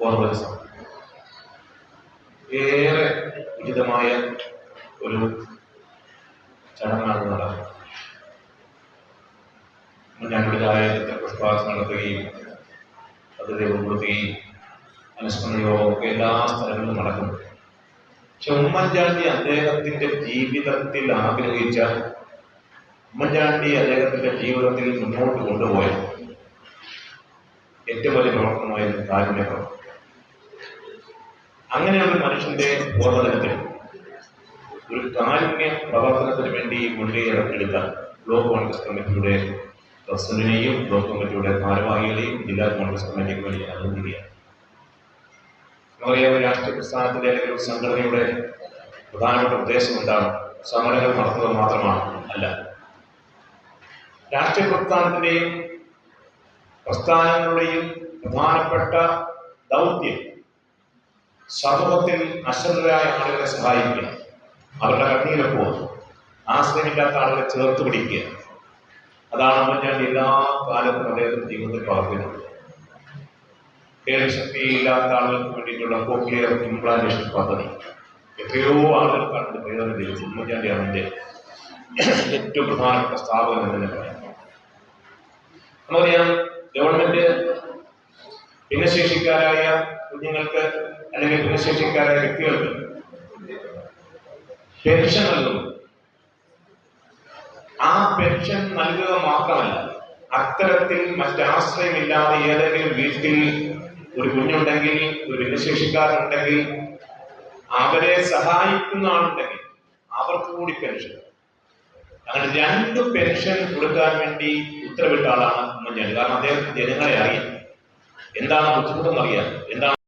ഓർമ്മ ഏറെ ഉചിതമായ ഒരു ചടങ്ങാണ് നടന്നത്. ഞങ്ങളുടേതായ പുഷ്പാർച്ചന നടത്തുകയും അത് രൂപപ്പെടുത്തുകയും അനുസ്മരണ യോഗമൊക്കെ എല്ലാ സ്ഥലങ്ങളിലും നടക്കുന്നു. പക്ഷെ ഉമ്മൻചാണ്ടി അദ്ദേഹത്തിന്റെ ജീവിതത്തിൽ ആഗ്രഹിച്ച, ഉമ്മൻചാണ്ടി അദ്ദേഹത്തിന്റെ ജീവിതത്തിൽ മുന്നോട്ട് കൊണ്ടുപോയ ഏറ്റവും വലിയ പ്രവർത്തനമായിരുന്നു കാരുണ്യ പ്രവർത്തനം. അങ്ങനെ ഒരു മനുഷ്യന്റെ ഓർമ്മദിനത്തിൽ ഒരു കാരുണ്യ പ്രവർത്തനത്തിന് വേണ്ടി മുൻകൈയെടുത്ത ബ്ലോക്ക് കോൺഗ്രസ് കമ്മിറ്റിയുടെ പ്രസിഡന്റിനെയും ബ്ലോക്ക് കമ്മിറ്റിയുടെ ഭാരവാഹികളെയും ജില്ലാ കോൺഗ്രസ് കമ്മിറ്റിക്ക് വേണ്ടി അഭിനന്ദിക്കുകയാണ്. നമുക്കറിയാം, രാഷ്ട്രീയ പ്രസ്ഥാനത്തിന്റെ അല്ലെങ്കിൽ ഒരു സംഘടനയുടെ പ്രധാനപ്പെട്ട ഉദ്ദേശം എന്താണ്? സമരങ്ങൾ നടത്തുക മാത്രമാണ് അല്ല. രാഷ്ട്രീയ പ്രസ്ഥാനത്തിന്റെയും പ്രസ്ഥാനങ്ങളുടെയും പ്രധാനപ്പെട്ട ദൗത്യം സമൂഹത്തിൽ അശ്രദ്ധരായ ആളുകളെ സഹായിക്കുക, അവരുടെ കണ്ണീരൊപ്പം ആശ്രയമില്ലാത്ത ആളുകളെ ചേർത്ത് പിടിക്കുക. അതാണ് ഉമ്മൻചാണ്ടി എല്ലാ കാലത്തും അദ്ദേഹത്തിന്റെ ജീവിതത്തിൽ പ്രവർത്തിക്കുന്നത്. കേൾവിശക്തിയില്ലാത്ത ആളുകൾക്ക് വേണ്ടിയിട്ടുള്ള കോക്ലിയർ ഇംപ്ലാന്റേഷൻ പദ്ധതി എത്രയോ ആളുകൾക്കാണ് പ്രയോജനം ലഭിച്ചത്. ഉമ്മൻചാണ്ടിയാണ് അതിന്റെ ഏറ്റവും പ്രധാനപ്പെട്ട സ്ഥാപനം എന്ന് തന്നെ പറയാം. നമുക്കറിയാം, ഗവൺമെന്റ് ഭിന്നശേഷിക്കാരായ കുഞ്ഞുങ്ങൾക്ക് അല്ലെങ്കിൽ ഭിന്നശേഷിക്കാരായ വ്യക്തികൾക്ക് പെൻഷൻ നൽകുന്നു. ആ പെൻഷൻ നൽകുക മാത്രമല്ല, അത്തരത്തിൽ മറ്റാശ്രയമില്ലാതെ ഏതെങ്കിലും വീട്ടിൽ ഒരു കുഞ്ഞുണ്ടെങ്കിൽ, ഒരു ഭിന്നശേഷിക്കാരുണ്ടെങ്കിൽ, അവരെ സഹായിക്കുന്ന ആളുണ്ടെങ്കിൽ അവർക്ക് കൂടി പെൻഷൻ. അങ്ങനെ 2 പെൻഷൻ കൊടുക്കാൻ വേണ്ടി ഉത്തരവിട്ട ആളാണ് ഉമ്മൻചാണ്ടി. കാരണം അദ്ദേഹത്തിന് ജനങ്ങളെ അറിയാം, എന്താണ് ബുദ്ധിമുട്ടെന്നറിയാം, എന്താണ്